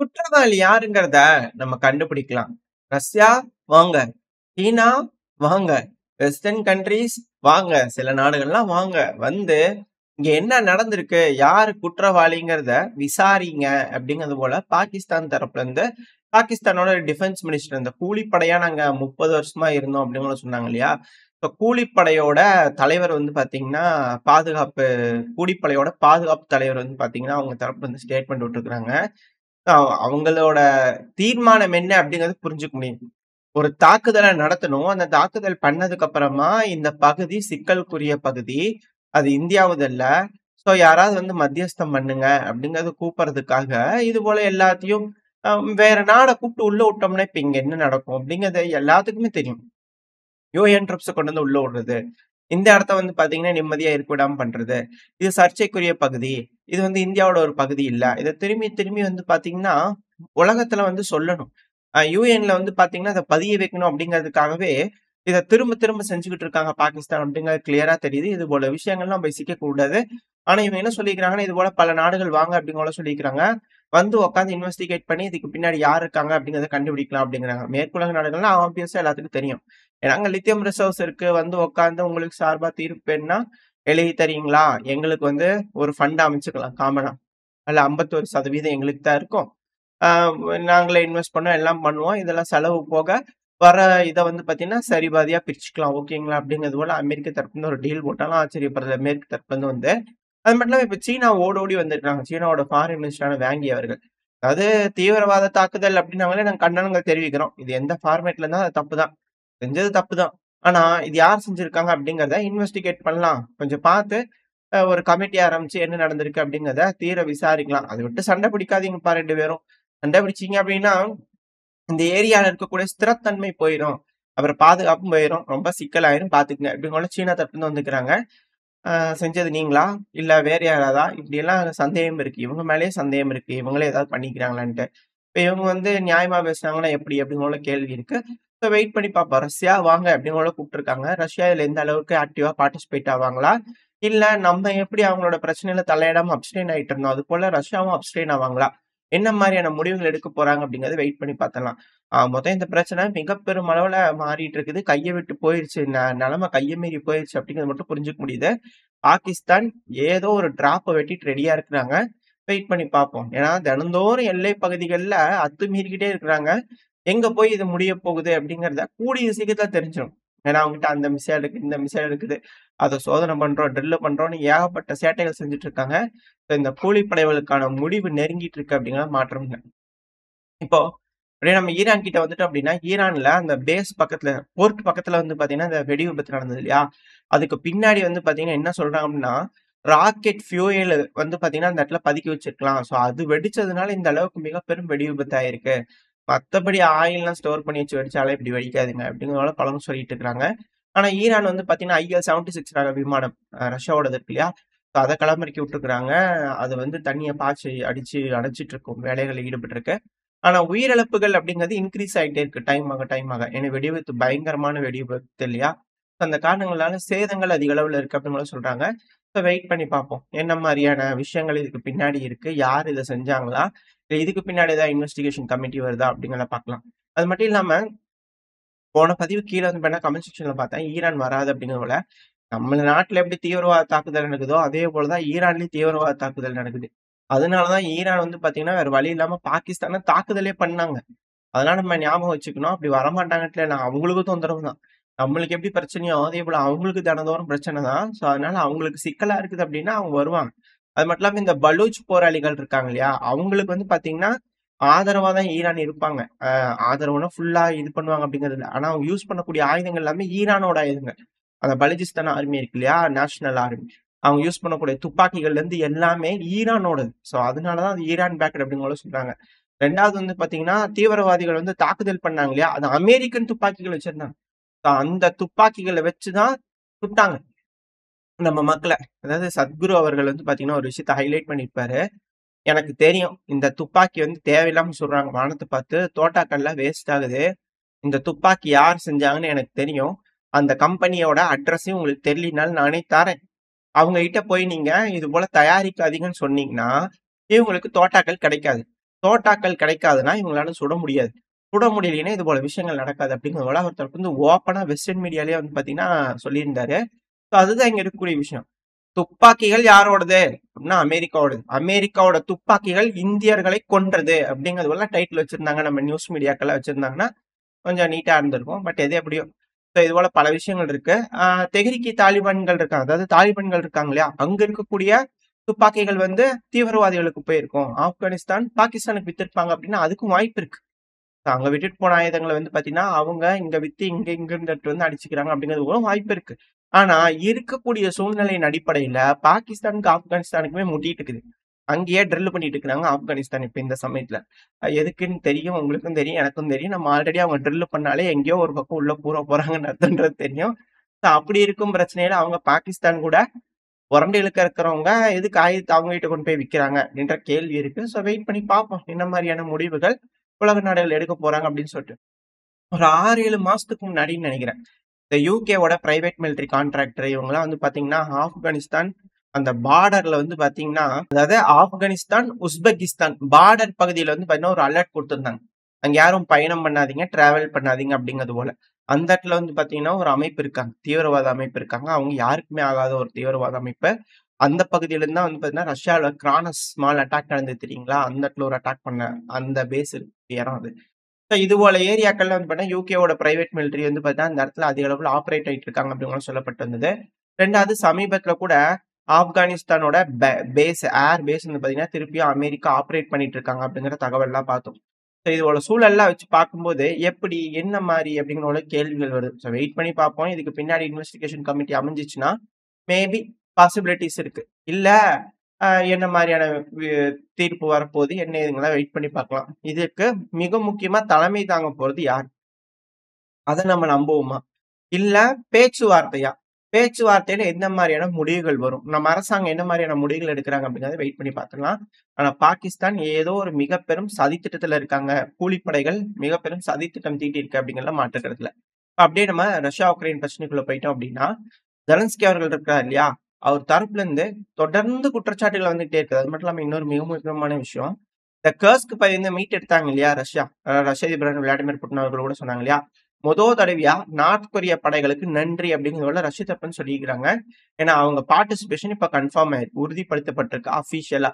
குற்றவாளி யாருங்கிறத நம்ம கண்டுபிடிக்கலாம். ரஷ்யா வாங்க, சீனா வாங்க, வெஸ்டர்ன் கண்ட்ரீஸ் வாங்க, சில நாடுகள்லாம் வாங்க. வந்து இங்க என்ன நடந்திருக்கு, யாரு குற்றவாளிங்கிறத விசாரிங்க அப்படிங்கிறது போல பாகிஸ்தான் தரப்புல இருந்து பாகிஸ்தானோட டிஃபென்ஸ் மினிஸ்டர் இந்த கூலிப்படையா நாங்க 30 வருஷமா இருந்தோம் அப்படின்னு சொன்னாங்க இல்லையா? இப்ப கூலிப்படையோட தலைவர் வந்து பாத்தீங்கன்னா, பாதுகாப்பு கூலிப்படையோட பாதுகாப்பு தலைவர் வந்து பாத்தீங்கன்னா, அவங்க தரப்புல இருந்து ஸ்டேட்மெண்ட் விட்டுருக்காங்க. அவங்களோட தீர்மானம் என்ன அப்படிங்கிறது புரிஞ்சுக்க முடியும். ஒரு தாக்குதல நடத்தணும். அந்த தாக்குதல் பண்ணதுக்கு அப்புறமா, இந்த பகுதி சிக்கலுக்குரிய பகுதி. அது இந்தியாவுது அல்ல. சோ யாராவது வந்து மத்தியஸ்தம் பண்ணுங்க அப்படிங்கிறத கூப்பிடுறதுக்காக, இது போல எல்லாத்தையும் வேற நாட கூப்பிட்டு உள்ள விட்டோம்னா, இப்ப இங்க என்ன நடக்கும் அப்படிங்கிறது எல்லாத்துக்குமே தெரியும். யுஎன் ட்ரூப்ஸ கொண்டு வந்து உள்ள விடுறது. இந்த இடத்த வந்து பாத்தீங்கன்னா, நிம்மதியா இருக்க விடாம பண்றது. இது சர்ச்சைக்குரிய பகுதி. இது வந்து இந்தியாவோட ஒரு பகுதி இல்ல. இத திரும்பி திரும்பி வந்து பாத்தீங்கன்னா, உலகத்துல வந்து சொல்லணும். யுஎன்ல வந்து பாத்தீங்கன்னா, அத பதிய வைக்கணும் அப்படிங்கிறதுக்காகவே, இத திரும்ப திரும்ப செஞ்சுகிட்டு இருக்காங்க பாகிஸ்தான் அப்படிங்கிறது கிளியரா தெரியுது. இது போல விஷயங்கள்லாம் நம்ம சிக்கக் கூடாது. ஆனா இவங்க என்ன சொல்லிக்கிறாங்கன்னா, இது போல பல நாடுகள் வாங்க அப்படின்னு போல சொல்லிக்கிறாங்க. வந்து உட்கார்ந்து இன்வெஸ்டிகேட் பண்ணி இதுக்கு பின்னாடி யார் இருக்காங்க அப்படிங்கிறத கண்டுபிடிக்கலாம் அப்படிங்கிறாங்க. மேற்குலக நாடுகள்னா ஆப்வியஸா எல்லாத்துக்கும் தெரியும். ஏன்னா அங்க லித்தியம் ரிசர்வ்ஸ் இருக்கு. வந்து உட்கார்ந்து உங்களுக்கு சார்பா தீர்ப்பு வேணும்னா எழுதி தரீங்களா? எங்களுக்கு வந்து ஒரு ஃபண்ட் அமைச்சுக்கலாம் காமனா. அதுல 51% எங்களுக்கு தான் இருக்கும். ஆ நாங்களே இன்வெஸ்ட் பண்ணோம், எல்லாம் பண்ணுவோம். இதெல்லாம் செலவு போக வர இத வந்து பார்த்தீங்கன்னா, சரி பாதியா பிரிச்சுக்கலாம். ஓகேங்களா? அப்படிங்கிறது போல அமெரிக்க தரப்புலருந்து ஒரு டீல் போட்டாலும் ஆச்சரியப்படுறதில்ல. மேற்கு தரப்புலருந்து வந்து. அது மட்டும் இல்லாம இப்ப சீனா ஓடோடி வந்துருக்காங்க. சீனாவோட ஃபாரின் மினிஸ்டரான வாங்கி அவர்கள். அதாவது தீவிரவாத தாக்குதல் அப்படின்னாங்களே நாங்க கண்டனங்கள் தெரிவிக்கிறோம். இது எந்த ஃபார்மேட்ல இருந்தாலும் அது தப்பு தான். செஞ்சது தப்பு தான். ஆனா இது யார் செஞ்சிருக்காங்க அப்படிங்கிறத இன்வெஸ்டிகேட் பண்ணலாம். கொஞ்சம் பார்த்து ஒரு கமிட்டி ஆரம்பிச்சு என்ன நடந்திருக்கு அப்படிங்கிறத தீர விசாரிக்கலாம். அத விட்டு சண்டை பிடிக்காதீங்கப்பா 2 பேரும். சண்டை பிடிச்சீங்க அப்படின்னா, இந்த ஏரியால இருக்கக்கூடிய ஸ்திரத்தன்மை போயிரும். அப்புறம் பாதுகாப்பும் போயிரும். ரொம்ப சிக்கலாயிரும் பார்த்துக்கங்க. இப்படிங்கோல சீனா தரப்புலருந்து வந்துக்கிறாங்க. அ செஞ்சது நீங்களா? இல்ல வேற யாராவதா? இப்படியெல்லாம் சந்தேகம் இருக்கு. இவங்க மேலயே சந்தேகம் இருக்கு. இவங்களே ஏதாவது பண்ணிக்கிறாங்களான்ட்டு. இப்ப இவங்க வந்து நியாயமா பேசுனாங்கன்னா எப்படி? அப்படிங்கிற கேள்வி இருக்கு. ஸோ வெயிட் பண்ணி பார்ப்போம். ரஷ்யா வாங்க அப்படிங்கிற கூப்ட்டுருக்காங்க. ரஷ்யா இதுல எந்த அளவுக்கு ஆக்டிவா பார்ட்டிசிபேட் ஆவாங்களா? இல்ல நம்ம எப்படி அவங்களோட பிரச்சனையில தலையிடாம அப்ஸ்டெயின் ஆயிட்டு இருந்தோம். அதுபோல ரஷ்யாவும் அப்ஸ்டெயின் ஆவாங்களா? என்ன மாரியான முடிவுகள் எடுக்க போறாங்க அப்படிங்கிறத வெயிட் பண்ணி பார்த்தரலாம். மொத்தம் இந்த பிரச்சனை மிக பெரும் அளவுல மாறிட்டு இருக்குது. கைய விட்டு போயிருச்சு. நெலைமை கைய மீறி போயிருச்சு அப்படிங்கிறது மட்டும் புரிஞ்சுக்க முடியுது. பாகிஸ்தான் ஏதோ ஒரு டிராப்ப வெட்டிட்டு ரெடியா இருக்கிறாங்க. வெயிட் பண்ணி பார்ப்போம். ஏன்னா தினந்தோறும் எல்லை பகுதிகள்ல அத்துமீறிக்கிட்டே இருக்கிறாங்க. எங்க போய் இது முடிய போகுது அப்படிங்கிறத கூடிய சீக்கிரத்துல தெரிஞ்சிரும். ஏன்னா அவங்ககிட்ட அந்த மிசைல் இருக்கு, இந்த மிசைல் இருக்குது. அத சோதனை பண்றோம், ட்ரில் பண்றோம்னு ஏகப்பட்ட சேட்டைகள் செஞ்சுட்டு இருக்காங்க. இந்த கூலிப்படைகளுக்கான முடிவு நெருங்கிட்டு இருக்கு அப்படிங்கிறத மாற்றம் இல்ல. இப்போ அப்படியே நம்ம ஈரான் கிட்ட வந்துட்டோம் அப்படின்னா, ஈரான்ல அந்த பேஸ் பக்கத்துல போர்ட் பக்கத்துல வந்து பாத்தீங்கன்னா, இந்த வெடி விபத்து நடந்தது இல்லையா? அதுக்கு பின்னாடி வந்து பாத்தீங்கன்னா என்ன சொல்றாங்க அப்படின்னா, ராக்கெட் ஃபியூயல் வந்து பாத்தீங்கன்னா, அந்த இடத்துல பதுக்கி வச்சிருக்கலாம். சோ அது வெடிச்சதுனால இந்த அளவுக்கு மிக பெரும் வெடி விபத்து ஆயிருக்கு. மத்தபடி ஆயில்லாம் ஸ்டோர் பண்ணி வச்சு வெடிச்சாலே இப்படி வெடிக்காதுங்க. அப்படிங்கிறனால பலரும் சொல்லிட்டு இருக்காங்க. ஆனா ஈரான் வந்து பாத்தீங்கன்னா, IL-76 ரக விமானம் ரஷ்யாவோடது இருக்கு இல்லையா? சோ அத களமிறக்கி விட்டுருக்காங்க. அது வந்து தண்ணிய பாய்ச்சி அடிச்சு அணைச்சிட்டு இருக்கும் வேலைகள்ல ஈடுபட்டிருக்கு. ஆனா உயிரிழப்புகள் அப்படிங்கிறது இன்கிரீஸ் ஆயிட்டே இருக்கு டைம் ஆக, டைம் ஆக. ஏன்னா வெடி விபத்து பயங்கரமான வெடி விபத்து இல்லையா? அந்த காரணங்களால சேதங்கள் அதிக அளவுல இருக்கு அப்படின்னு சொல்றாங்க. ஸோ வெயிட் பண்ணி பார்ப்போம். என்ன மாரியான விஷயங்கள் இதுக்கு பின்னாடி இருக்கு? யார் இத செஞ்சாங்களா? இல்ல இதுக்கு பின்னாடி ஏதாவது இன்வெஸ்டிகேஷன் கமிட்டி வருதா? அப்படிங்கிறத பார்க்கலாம். அது மட்டும் இல்லாம போன பதிவு கீழ வந்து பார்த்தீங்கன்னா கமெண்ட் செக்ஷன்ல பார்த்தேன். ஈரான் வராது அப்படிங்கிறதுல, நம்ம நாட்டுல எப்படி தீவிரவாத தாக்குதல் நடக்குதோ, அதே போல தான் ஈரான்லயும் தீவிரவாத தாக்குதல் நடக்குது. அதனால தான் ஈரான் வந்து பார்த்தீங்கன்னா, வேற வழி இல்லாம பாகிஸ்தான தாக்குதலே பண்ணாங்க. அதெல்லாம் நம்ம ஞாபகம் வச்சுக்கணும். அப்படி வரமாட்டாங்கன்ட்டு இல்ல. அவங்களுக்கும் தொந்தரவு தான். நம்மளுக்கு எப்படி பிரச்சனையோ, அதே போல அவங்களுக்கு தினந்தோறும் பிரச்சனை தான். ஸோ, அதனால அவங்களுக்கு சிக்கலா இருக்குது அப்படின்னா, அவங்க வருவாங்க. அது மட்டும் இல்லாம இந்த பலூச் போராளிகள் இருக்காங்க இல்லையா? அவங்களுக்கு வந்து பார்த்தீங்கன்னா, ஆதரவா தான் ஈரான் இருப்பாங்க. ஆதரவுனா ஃபுல்லா இது பண்ணுவாங்க அப்படிங்கிறது இல்ல. ஆனா அவங்க யூஸ் பண்ணக்கூடிய ஆயுதங்கள் எல்லாமே ஈரானோட ஆயுதங்கள். அந்த பலுசிஸ்தான் ஆர்மி இருக்கு இல்லையா? National army. அவங்க யூஸ் பண்ணக்கூடிய துப்பாக்கிகள்ல இருந்து எல்லாமே ஈரானோடது. ஸோ, அதனால தான் அது ஈரான் பேக்டு அப்படின்னு சொல்றாங்க. 2வது வந்து பார்த்தீங்கன்னா, தீவிரவாதிகள் வந்து தாக்குதல் பண்ணாங்க இல்லையா? அது அமெரிக்கன் துப்பாக்கிகள் வச்சிருந்தாங்க. அந்த துப்பாக்கிகள வச்சு தான் சுட்டாங்க. நம்ம மக்கள. அதாவது சத்குரு அவர்கள் வந்து பார்த்தீங்கன்னா, ஒரு விஷயத்த ஹைலைட் பண்ணியிருப்பாரு. எனக்கு தெரியும். இந்த துப்பாக்கி வந்து தேவையில்லாம சுடுறாங்க வானத்த பார்த்து. தோட்டாக்கள்லாம் வேஸ்ட் ஆகுது. இந்த துப்பாக்கி யார் செஞ்சாங்கன்னு எனக்கு தெரியும். அந்த கம்பெனியோட அட்ரஸையும் உங்களுக்கு தெரியலனாலும் நானே தரேன். அவங்க கிட்ட போய் நீங்க இது போல தயாரிக்காதீங்கன்னு சொன்னீங்கன்னா, இவங்களுக்கு தோட்டாக்கள் கிடைக்காது. தோட்டாக்கள் கிடைக்காதுன்னா, இவங்களால சுட முடியாது. சுட முடியலைன்னா, இது போல விஷயங்கள் நடக்காது அப்படிங்கிறத அவர் தரப்பு வந்து ஓப்பனா வெஸ்டர்ன் மீடியாலயே வந்து பார்த்தீங்கன்னா சொல்லியிருந்தாரு. ஸோ அதுதான் இங்க இருக்கக்கூடிய விஷயம். துப்பாக்கிகள் யாரோடது? அப்படின்னா அமெரிக்காவோடது. அமெரிக்காவோட துப்பாக்கிகள் இந்தியர்களை கொன்றது அப்படிங்கிறது போல டைட்டில் வச்சிருந்தாங்க. நம்ம நியூஸ் மீடியாக்கள்லாம் வச்சிருந்தாங்கன்னா, கொஞ்சம் நீட்டா இருந்திருக்கும். பட் எது எப்படியோ. ஸோ இது போல பல விஷயங்கள் இருக்கு. தெஹ்ரிக் தாலிபான்கள் இருக்காங்க. அதாவது தாலிபான்கள் இருக்காங்க இல்லையா? அங்க இருக்கக்கூடிய துப்பாக்கிகள் வந்து தீவிரவாதிகளுக்கு போயிருக்கும். ஆப்கானிஸ்தான், பாகிஸ்தானுக்கு வித்திருப்பாங்க அப்படின்னா அதுக்கும் வாய்ப்பு இருக்கு. அங்க விட்டுட்டு போன ஆயுதங்கள வந்து பார்த்தீங்கன்னா, அவங்க இங்க வித்து இங்க இருந்துட்டு வந்து அடிச்சுக்கிறாங்க அப்படிங்கிறது கூட வாய்ப்பு இருக்கு. ஆனா, இருக்கக்கூடிய சூழ்நிலையின் அடிப்படையில பாகிஸ்தானுக்கு, ஆப்கானிஸ்தானுக்குமே முட்டிட்டு இருக்குது. அங்கேயே ட்ரில் பண்ணிட்டு இருக்கிறாங்க ஆப்கானிஸ்தான் இப்ப இந்த சமயத்துல. எதுக்குன்னு தெரியும், உங்களுக்கும் தெரியும், எனக்கும் தெரியும். நம்ம ஆல்ரெடி அவங்க ட்ரில் பண்ணாலே எங்கேயோ ஒரு பக்கம் உள்ள போறாங்கன்னு அர்த்தம்ன்றது தெரியும். அப்படி இருக்கும் பிரச்சனையில அவங்க பாகிஸ்தான் கூட புரண்டு இழுக்க இருக்கிறவங்க எதுக்கு ஆயுதத்த அவங்க கிட்ட கொண்டு போய் விக்கிறாங்க அப்படின்ற கேள்வி இருக்கு. ஸோ வெயிட் பண்ணி பார்ப்போம். என்ன மாரியான முடிவுகள் உலக நாடுகள் எடுக்க போறாங்க அப்படின்னு சொல்லிட்டு. ஒரு 6, 7 மாசத்துக்கு முன்னாடின்னு நெனைக்கிறேன். இந்த யுகேவோட பிரைவேட் மிலிட்டரி கான்ட்ராக்டர் இவங்கலாம் வந்து பார்த்தீங்கன்னா, ஆப்கானிஸ்தான் அந்த பார்டர்ல வந்து பார்த்தீங்கன்னா, அதாவது ஆப்கானிஸ்தான், உஸ்பெகிஸ்தான் பார்டர் பகுதியில வந்து பார்த்தீங்கன்னா, ஒரு அலர்ட் குடுத்திருந்தாங்க. அங்க யாரும் பயணம் பண்ணாதீங்க, டிராவல் பண்ணாதீங்க அப்படிங்கிறது போல. அந்த இடத்துல வந்து பார்த்தீங்கன்னா, ஒரு அமைப்பு இருக்காங்க. தீவிரவாத அமைப்பு இருக்காங்க. அவங்க யாருக்குமே ஆகாத ஒரு தீவிரவாத அமைப்பு. அந்த பகுதியில இருந்து தான் வந்து பார்த்தீங்கன்னா, ரஷ்யால கிரானஸ் ஸ்மால் அட்டாக் நடந்தது தெரியுங்களா? அந்த இடத்துல ஒரு அட்டாக் பண்ண அந்த பேஸ் இருக்கு இடம் அது. ஸோ இது போல ஏரியாக்கள்ல வந்து பார்த்தீங்கன்னா, யுகேவோட பிரைவேட் மிலிட்டரி வந்து பார்த்தீங்கன்னா, அந்த இடத்துல அதிக அளவுல ஆப்பரேட் ஆயிட்டு இருக்காங்க அப்படின்னும் சொல்லப்பட்டு வந்தது. 2வது சமீபத்தில கூட ஆப்கானிஸ்தானோட பேஸ் ஏர் பேஸ் வந்து பார்த்தீங்கன்னா, திருப்பியும் அமெரிக்கா ஆப்பரேட் பண்ணிட்டு இருக்காங்க அப்படிங்கிற தகவல்லாம் பார்த்தோம். ஸோ இதோட சூழல்லாம் வச்சு பார்க்கும்போது, எப்படி என்ன மாரி அப்படிங்கிற ஒரு கேள்விகள் வருது. ஸோ வெயிட் பண்ணி பார்ப்போம். இதுக்கு பின்னாடி இன்வெஸ்டிகேஷன் கமிட்டி அமைஞ்சுச்சுன்னா, மேபி பாசிபிலிட்டீஸ் இருக்கு. இல்ல என்ன மாரியான வி தீர்ப்பு வரப்போது, என்ன ஏதுங்கலாம் வெயிட் பண்ணி பார்க்கலாம். இதுக்கு மிக முக்கியமா தலைமை தாங்க போறது யார்? அத நம்ம நம்புவோமா? இல்ல பேச்சுவார்த்தையா? பேச்சுவார்த்தையில எந்த மாரியான முடிவுகள் வரும்? நம்ம அரசாங்கம் என்ன மாரியான முடிவுகள் எடுக்குறாங்க அப்படிங்கிறத வெயிட் பண்ணி பார்த்துக்கலாம். ஆனா பாகிஸ்தான் ஏதோ ஒரு மிக பெரும் சதித்திட்டத்துல இருக்காங்க. கூலிப்படைகள் மிக பெரும் சதித்திட்டம் தீட்டியிருக்கு அப்படிங்கிறதுல மாற்று கருத்து இல்ல. அப்படியே நம்ம ரஷ்யா, உக்ரைன் பிரச்சனைக்குள்ள போயிட்டோம் அப்படின்னா, ஜெலன்ஸ்கி அவர்கள் இருக்கார் இல்லையா? அவர் தரப்புல இருந்து தொடர்ந்து குற்றச்சாட்டுகள் வந்துட்டே இருக்கு. அது மட்டும் இல்லாம இன்னொரு மிக முக்கியமான விஷயம், இந்த கர்ஸ்க் பகுதியிலிருந்து மீட்டு எடுத்தாங்க இல்லையா ரஷ்யா? ரஷ்ய அதிபர் விளாடிமிர் புட்டின் அவர்கள் கூட சொன்னாங்க இல்லையா? தடவையா நார்த் கொரியா படைகளுக்கு நன்றி அப்படிங்கிறத ரஷ்ய தரப்புன்னு சொல்லியிருக்கிறாங்க. ஏன்னா அவங்க பார்ட்டிசிபேஷன் இப்ப கன்ஃபார்ம் ஆயிருக்கு. உறுதிப்படுத்தப்பட்டிருக்கு அஃபிஷியலா.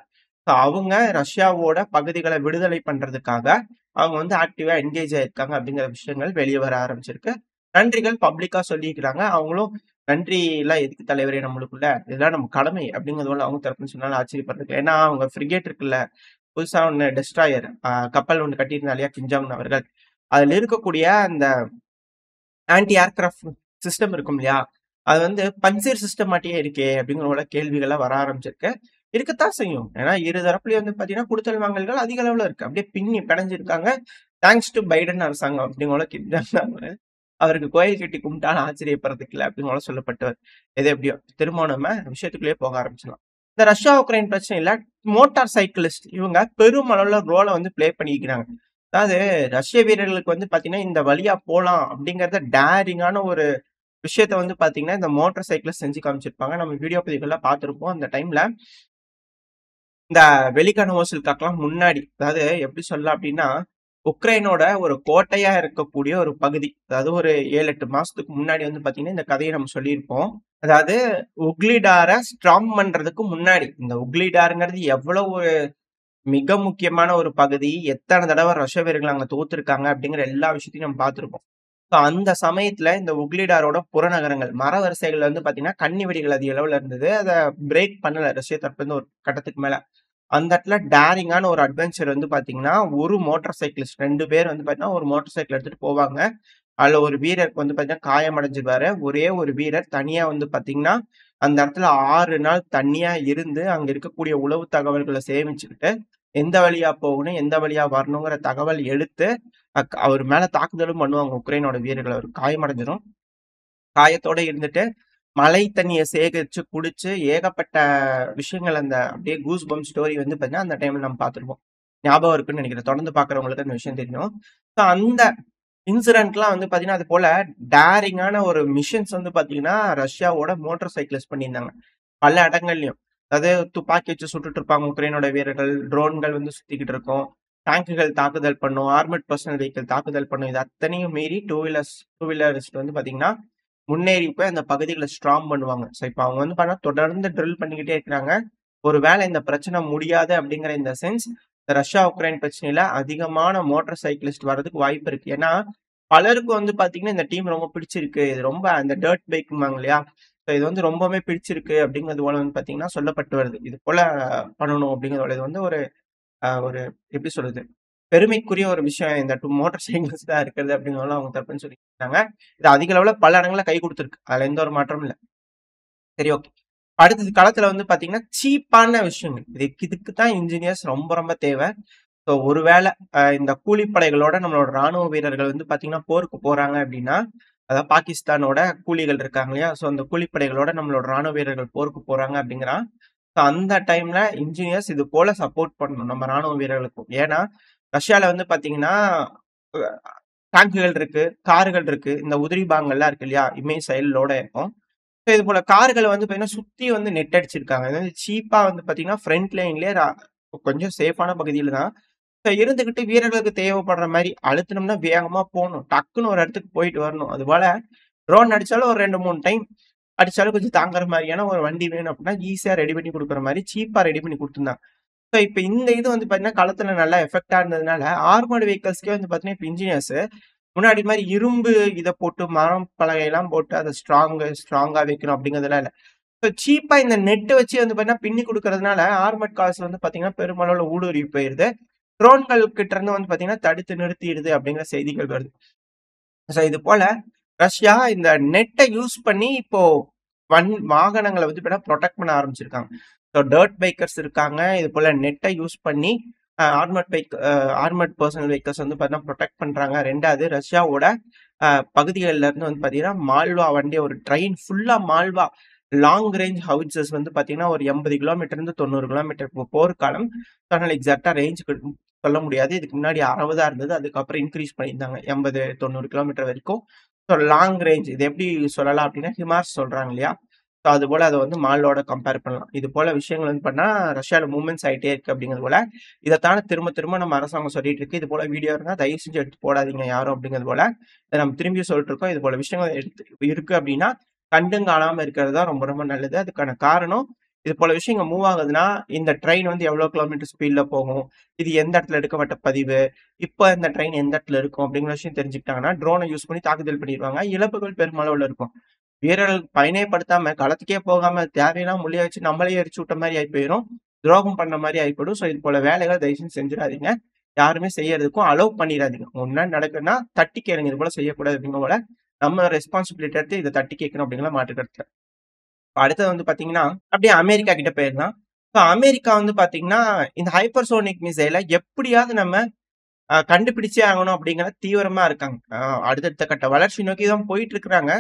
ஸோ அவங்க ரஷ்யாவோட பகுதிகள விடுதலை பண்றதுக்காக அவங்க வந்து ஆக்டிவா என்கேஜ் ஆயிருக்காங்க அப்படிங்கிற விஷயங்கள் வெளிய வர ஆரம்பிச்சிருக்கு. நன்றிகள் பப்ளிக்கா சொல்லியிருக்கிறாங்க. அவங்களும் நன்றி எல்லாம் எதுக்கு தலைவரே நம்மளுக்குள்ள, இதெல்லாம் நம்ம கடமை அப்படிங்கிறது போல அவங்க தரப்புன்னு சொன்னாலும் ஆச்சரியப்படுறதுக்கு. ஏன்னா அவங்க ஃப்ரிகேட் இருக்குல்ல, புதுசா ஒண்ணு டெஸ்ட்ராயர் கப்பல் ஒண்ணு கட்டியிருந்தா இல்லையா கிம் ஜாங் உன் அவர்கள். அதுல இருக்கக்கூடிய அந்த ஆன்டி ஏர்கிராஃப்ட் சிஸ்டம் இருக்கும் இல்லையா? அது வந்து பன்சீர் சிஸ்டம் மாட்டியே இருக்கே! அப்படிங்கிற போல கேள்விகள்லாம் வர ஆரம்பிச்சிருக்கு. இருக்கத்தான் செய்யும். ஏன்னா இரு தரப்புலயும் வந்து பார்த்தீங்கன்னா, குடுக்கல் வாங்கல்கள் அதிக அளவுல இருக்கு. அப்படியே பின்னி பிணைஞ்சிருக்காங்க. தேங்க்ஸ் டூ பைடன் அரசாங்கம் அப்படிங்கிற போல கிம் ஜாங் அவரு அவருக்கு கோயில் கட்டி கும்பிட்டாலும் ஆச்சரியப்படுறதுக்கு இல்ல அப்படின்னு போல சொல்லப்பட்டவர். எது எப்படியோ திரும்ப நம்ம விஷயத்துக்குள்ளேயே போக ஆரம்பிச்சலாம். இந்த ரஷ்யா, உக்ரைன் பிரச்சனையில மோட்டார் சைக்கிளிஸ்ட் இவங்க பெரும் அளவுல ரோல வந்து ப்ளே பண்ணியிருக்கிறாங்க. அதாவது ரஷ்ய வீரர்களுக்கு வந்து பார்த்தீங்கன்னா, இந்த வழியா போலாம் அப்படிங்கிறத டேரிங்கான ஒரு விஷயத்த வந்து பார்த்தீங்கன்னா, இந்த மோட்டார் சைக்கிள்ல செஞ்சு காமிச்சிருப்பாங்க. நம்ம வீடியோ பதிவுகள்லாம் பார்த்திருப்போம். அந்த டைம்ல இந்த வெலிக்கான ஓசில்காக்கெல்லாம் முன்னாடி, அதாவது எப்படி சொல்லலாம் அப்படின்னா, உக்ரைனோட ஒரு கோட்டையா இருக்கக்கூடிய ஒரு பகுதி. அதாவது ஒரு 7, 8 மாசத்துக்கு முன்னாடி வந்து பார்த்தீங்கன்னா, இந்த கதைய நம்ம சொல்லியிருப்போம். அதாவது உக்லிடார ஸ்ட்ராங் பண்றதுக்கு முன்னாடி, இந்த உக்லிடார்ங்கிறது எவ்வளவு ஒரு மிக முக்கியமான ஒரு பகுதி. எத்தன தடவ ரஷ்ய வீரர்கள் அங்க தோத்துருக்காங்க அப்படிங்கிற எல்லா விஷயத்தையும் நம்ம பார்த்திருப்போம். ஸோ அந்த சமயத்துல இந்த உக்லிடாரோட புறநகரங்கள், மர வரிசைகள்ல வந்து பார்த்தீங்கன்னா, கண்ணி வெடிகள் அதிக அளவுல இருந்தது. அத பிரேக் பண்ணல ரஷ்ய தரப்புலருந்து ஒரு கட்டத்துக்கு மேல. அந்த இடத்துல டேரிங்கான ஒரு அட்வென்ச்சர் வந்து பார்த்தீங்கன்னா, ஒரு மோட்டார் சைக்கிளிஸ்ட் 2 பேர் வந்து பார்த்தீங்கன்னா, ஒரு மோட்டார் சைக்கிள் எடுத்துட்டு போவாங்க. அதுல ஒரு வீரருக்கு வந்து பார்த்தீங்கன்னா, காயமடைஞ்சிருவாரு. ஒரே ஒரு வீரர் தனியா வந்து பார்த்தீங்கன்னா, அந்த இடத்துல 6 நாள் தனியா இருந்து, அங்க இருக்கக்கூடிய உளவு தகவல்கள சேமிச்சுக்கிட்டு, எந்த வழியா போகணும், எந்த வழியா வரணுங்கிற தகவல் எடுத்து, அவர் மேல தாக்குதலும் பண்ணுவாங்க உக்ரைனோட வீரர்கள். அவருக்கு காயமடைஞ்சிரும். காயத்தோட இருந்துட்டு, மழை தண்ணிய சேகரிச்சு குடிச்சு, ஏகப்பட்ட விஷயங்கள் அந்த அப்படியே கூஸ் பம்ப் ஸ்டோரி வந்து பார்த்தீங்கன்னா, அந்த டைம்ல நம்ம பார்த்திருப்போம். ஞாபகம் இருக்குன்னு நெனைக்கிறேன். தொடர்ந்து பார்க்கிறவங்களுக்கு அந்த விஷயம் தெரியும். ஸோ அந்த இன்சிடென்ட்லாம் வந்து பார்த்தீங்கன்னா, அது போல டேரிங்கான ஒரு மிஷன்ஸ் வந்து பார்த்தீங்கன்னா, ரஷ்யாவோட மோட்டார் சைக்கிளிஸ்ட் பண்ணியிருந்தாங்க. பல இடங்கள்லயும். அதாவது துப்பாக்கி வச்சு சுட்டுட்டு இருப்பாங்க உக்ரைனோட வீரர்கள். ட்ரோன்கள் வந்து சுத்திக்கிட்டு இருக்கும். டேங்குகள் தாக்குதல் பண்ணும், ஆர்மர்ட் பெர்சனல் வெஹிக்கிள் தாக்குதல் பண்ணும். இது அத்தனையும் மீறி டூ வீலரிஸ்ட் வந்து பார்த்தீங்கன்னா, முன்னேறி போய் அந்த பகுதிகள ஸ்ட்ராங் பண்ணுவாங்க. ஸோ இப்ப அவங்க வந்து பார்த்தா தொடர்ந்து ட்ரில் பண்ணிக்கிட்டே இருக்கிறாங்க. ஒரு வேளை இந்த பிரச்சனை முடியாது அப்படிங்கிற இந்த சென்ஸ், இந்த ரஷ்யா, உக்ரைன் பிரச்சனையில அதிகமான மோட்டார் சைக்கிளிஸ்ட் வர்றதுக்கு வாய்ப்பு இருக்கு. ஏன்னா, பலருக்கு வந்து பார்த்தீங்கன்னா, இந்த டீம் ரொம்ப பிடிச்சிருக்கு. இது ரொம்ப அந்த டர்ட் பைக்கும்பாங்க இல்லையா? ஸோ இது வந்து ரொம்பவுமே பிடிச்சிருக்கு அப்படிங்கிறது போல வந்து பார்த்தீங்கன்னா சொல்லப்பட்டு வருது. இது போல பண்ணணும் அப்படிங்கிறதோட இது வந்து ஒரு எப்படி சொல்றது? பெருமைக்குரிய ஒரு விஷயம் இந்த மோட்டார் சைக்கிள்ஸ் தான் இருக்கிறது அப்படிங்கிறதெல்லாம் அவங்க தப்புன்னு சொல்லியிருக்காங்க. இது அதிக அளவுல பல இடங்கள்ல கை குடுத்திருக்கு. அதுல எந்த ஒரு மாற்றமும் இல்ல. சரி ஓகே. அடுத்தது களத்துல வந்து பாத்தீங்கன்னா, சீப்பான விஷயங்கள். இதுக்கு தான் இன்ஜினியர்ஸ் ரொம்ப ரொம்ப தேவை. ஸோ ஒருவேளை இந்த கூலிப்படைகளோட நம்மளோட ராணுவ வீரர்கள் வந்து பாத்தீங்கன்னா, போருக்கு போறாங்க அப்படின்னா, அதாவது பாகிஸ்தானோட கூலிகள் இருக்காங்க இல்லையா? ஸோ அந்த கூலிப்படைகளோட நம்மளோட ராணுவ வீரர்கள் போருக்கு போறாங்க அப்படிங்கிறான். ஸோ அந்த டைம்ல இன்ஜினியர்ஸ் இது போல சப்போர்ட் பண்ணணும் நம்ம ராணுவ வீரர்களுக்கும். ஏன்னா, ரஷ்யால வந்து பாத்தீங்கன்னா, அ டேங்குகள் இருக்கு, கார்கள் இருக்கு, இந்த உதிரி பாகங்கள்லாம் இருக்கு இல்லையா? மிசைலோட இருக்கும். ஸோ இது போல கார்கள வந்து பாத்தீங்கன்னா, சுத்தி வந்து நெட் அடிச்சிருக்காங்க. அதாவது சீப்பா வந்து பாத்தீங்கன்னா, ஃப்ரண்ட் லைன்லயே கொஞ்சம் சேஃபான பகுதியில தான். ஸோ இருந்துகிட்டு வீரர்களுக்கு தேவைப்படுற மாரி அழுத்துனோம்னா வேகமா போணும். டக்குன்னு ஒரு இடத்துக்கு போயிட்டு வரணும். அதுபோல ட்ரோன் அடிச்சாலும் ஒரு 2, 3 டைம் அடிச்சாலும் கொஞ்சம் தாங்குற மாரியான ஒரு வண்டி வேணும் அப்படின்னா, ஈஸியா ரெடி பண்ணி குடுக்குற மாரி சீப்பா ரெடி பண்ணி குடுத்துருந்தாங்க. ஸோ இப்ப இந்த இது வந்து பாத்தீங்கன்னா, களத்துல நல்லா எஃபெக்ட்டா இருந்ததுனால, ஆர்மர்ட் வெஹிக்கிள்ஸ்க்கே வந்து பாத்தீங்கன்னா, இப்ப இன்ஜினியர்ஸ் முன்னாடி மாரி இரும்பு இத போட்டு மரம் பலகைலாம் போட்டு அத ஸ்ட்ராங்கா வைக்கணும் அப்படிங்கிறதெல்லாம் இல்ல. இப்ப சீப்பா இந்த நெட்ட வச்சு வந்து பாத்தீங்கன்னா, பின்னி குடுக்கறதுனால ஆர்மர்ட் கார்ஸ் வந்து பாத்தீங்கன்னா, பெருமளவுல ஊடுருவி போயிருது. ட்ரோன்கள் கிட்ட இருந்து வந்து பாத்தீங்கன்னா, தடுத்து நிறுத்திடுது அப்படிங்கிற செய்திகள் வருது. ஸோ இது போல ரஷ்யா இந்த நெட்ட யூஸ் பண்ணி இப்போ வாகனங்கள வந்து இப்ப புரொடெக்ட் பண்ண ஆரம்பிச்சிருக்காங்க. ஸோ டர்ட் பைக்கர்ஸ் இருக்காங்க. இது போல நெட்ட யூஸ் பண்ணி ஆர்மர்ட் பெர்சனல் வெஹிக்கிள்ஸ் வந்து பார்த்தீங்கன்னா புரொடெக்ட் பண்றாங்க. 2வது ரஷ்யாவோட அ பகுதிகள்ல இருந்து வந்து பார்த்தீங்கன்னா, மால்வா வண்டி ஒரு ட்ரெயின் ஃபுல்லா மால்வா லாங் ரேஞ்ச் ஹவுட்ஸஸ் வந்து பார்த்தீங்கன்னா, ஒரு 80 கிலோமீட்டர்லேருந்து 90 கிலோமீட்டர் போர்க்காலம். அதனால எக்ஸாக்ட்டா ரேஞ்சுக்கு சொல்ல முடியாது. இதுக்கு முன்னாடி 60 இருந்தது. அதுக்கப்புறம் இன்கிரீஸ் பண்ணியிருந்தாங்க. 80, 90 கிலோமீட்டர் வரைக்கும். ஸோ லாங் ரேஞ்ச் இது எப்படி சொல்லலாம் அப்படின்னா, ஹிமார்ஸ் சொல்றாங்க இல்லையா? ஸோ அதுபோல அத வந்து மாலோட கம்பேர் பண்ணலாம். இது போல விஷயங்கள் வந்து பண்ணா ரஷ்யால மூவ்மெண்ட்ஸ் ஆயிட்டே இருக்கு அப்படிங்கிறது போல, இதத்தான திரும்ப திரும்ப நம்ம அரசாங்கம் சொல்லிட்டு இருக்கு. இது போல வீடியோ இருந்தா தயவு செஞ்சு எடுத்து போடாதீங்க யாரும் அப்படிங்கிறது போல, இத நம்ம திரும்பியும் சொல்லிட்டு இருக்கோம். இது போல விஷயங்கள் இருக்கு அப்படின்னா, கண்டும் காணாம இருக்கிறது தான் ரொம்ப ரொம்ப நல்லது. அதுக்கான காரணம், இது போல விஷயங்கள் மூவ் ஆகுதுன்னா, இந்த ட்ரெயின் வந்து எவ்வளோ கிலோமீட்டர் ஸ்பீட்ல போகும்? இது எந்த இடத்துல எடுக்கப்பட்ட பதிவு? இப்ப இந்த ட்ரெயின் எந்த இடத்துல இருக்கும்? அப்படிங்கிற விஷயம் தெரிஞ்சுக்கிட்டாங்கன்னா, ட்ரோன யூஸ் பண்ணி தாக்குதல் பண்ணிருவாங்க. இழப்புகள் பெருமளவுல இருக்கும். வீரர்கள் பயனேப்படுத்தாம, களத்துக்கே போகாம தேவையில்லாம முள்ளிய வச்சு நம்மளே எரிச்சு விட்ட மாரி ஆயி போயிரும். துரோகம் பண்ண மாரி ஆயி போயிடும். ஸோ இது போல வேலைகள் தயவு செஞ்சு செஞ்சுறாதீங்க. யாருமே செய்யறதுக்கும் அலோவ் பண்ணிறாதீங்க. முன்னாடி நடக்குதுன்னா தட்டி கேளுங்க. இது போல செய்யக்கூடாது அப்படிங்கிற போல, நம்ம ரெஸ்பான்சிபிலிட்டி எடுத்து இத தட்டி கேட்கணும் அப்படிங்கிற மாற்று கருத்து இல்ல. இப்ப அடுத்தது வந்து பாத்தீங்கன்னா, அப்படியே அமெரிக்கா கிட்ட போயிரலாம். இப்ப அமெரிக்கா வந்து பாத்தீங்கன்னா, இந்த ஹைப்பர்சோனிக் மிசைல எப்படியாவது நம்ம கண்டுபிடிச்சே ஆகணும் அப்படிங்கிற தீவிரமா இருக்காங்க. அடுத்தடுத்த கட்ட வளர்ச்சி நோக்கி தான் போயிட்டு இருக்கிறாங்க.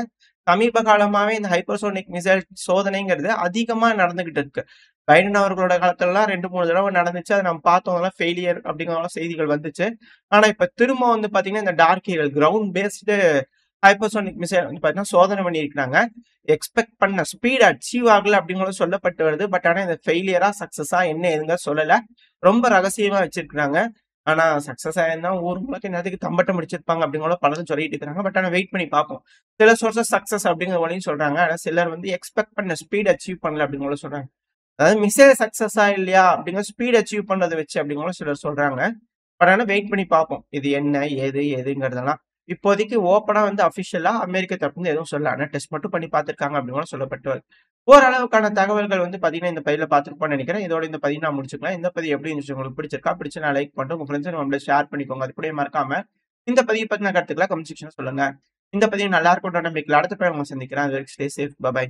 சமீப காலமாவே இந்த ஹைப்பர்சோனிக் மிசைல் சோதனைங்கிறது அதிகமா நடந்துகிட்டு இருக்கு. பைடன் அவர்களோட காலத்துலலாம் 2, 3 தடவ நடந்துச்சு. அத நம்ம பார்த்தோம். அதெல்லாம் ஃபெயிலியர் அப்படிங்கிற செய்திகள் வந்துச்சு. ஆனா இப்ப திரும்ப வந்து பார்த்தீங்கன்னா, இந்த Dark Eagle ground based hypersonic missile வந்து பார்த்தீங்கன்னா, சோதனை பண்ணியிருக்கிறாங்க. எக்ஸ்பெக்ட் பண்ண ஸ்பீட் அச்சீவ் ஆகல அப்படிங்கிறது சொல்லப்பட்டு வருது. பட் ஆனா இது ஃபெயிலியரா, சக்சஸா என்ன ஏதுங்க சொல்லல. ரொம்ப ரகசியமா வச்சிருக்கிறாங்க. ஆனா சக்சஸ் ஆயிருந்தா ஊர் முழுக்க இந்நேரத்துக்கு தம்பட்டம் அடிச்சிருப்பாங்க அப்படிங்கிற பலரும் சொல்லிட்டு இருக்காங்க. பட் ஆனா வெயிட் பண்ணி பார்ப்போம். சில சோர்சஸ் சக்சஸ் அப்படிங்கிற போலயும் சொல்றாங்க. ஆனா சிலர் வந்து எக்ஸ்பெக்ட் பண்ண ஸ்பீட் அச்சீவ் பண்ணல அப்படிங்கிற சொல்றாங்க. அதாவது மிசைல் சக்சஸா இல்லையா அப்படிங்கிற ஸ்பீட் அச்சீவ் பண்றத வச்சு அப்படிங்கிற சிலர் சொல்றாங்க. பட் ஆனா வெயிட் பண்ணி பார்ப்போம். இது என்ன, ஏதுங்கிறதெல்லாம். இப்போதைக்கு ஓப்பனா வந்து அபிஷியலா அமெரிக்க தரப்புல எதுவும் சொல்லல. ஆனா டெஸ்ட் மட்டும் பண்ணி பார்த்திருக்காங்க அப்படின்னு சொல்லப்பட்டு வருது. ஓரளவுக்கான தகவல்கள் வந்து பார்த்தீங்கன்னா, இந்த பதிவுல பார்த்திருப்போம்னு நினைக்கிறேன். இதோட இந்த பதிவு நான் முடிச்சுக்கலாம். இந்த பதிவு எப்படி இருந்துச்சு உங்களுக்கு பிடிச்சிருக்கா? பிடிச்சா லைக் பண்ணிட்டு உங்க ஃப்ரெண்ட்ஸ் நம்மள ஷேர் பண்ணிக்கோங்க. அது கூடவே மறக்காம இந்த பதிவு பத்தின கருத்துக்கள கமெண்ட் செக்ஷன்ல சொல்லுங்க. இந்த பதிவு நல்லா இருக்கும்ன்ற நம்பிக்கையில அடுத்த தடவ உங்கள சந்திக்கிறேன். அது வரைக்கும் ஸ்டே சேஃப். பை.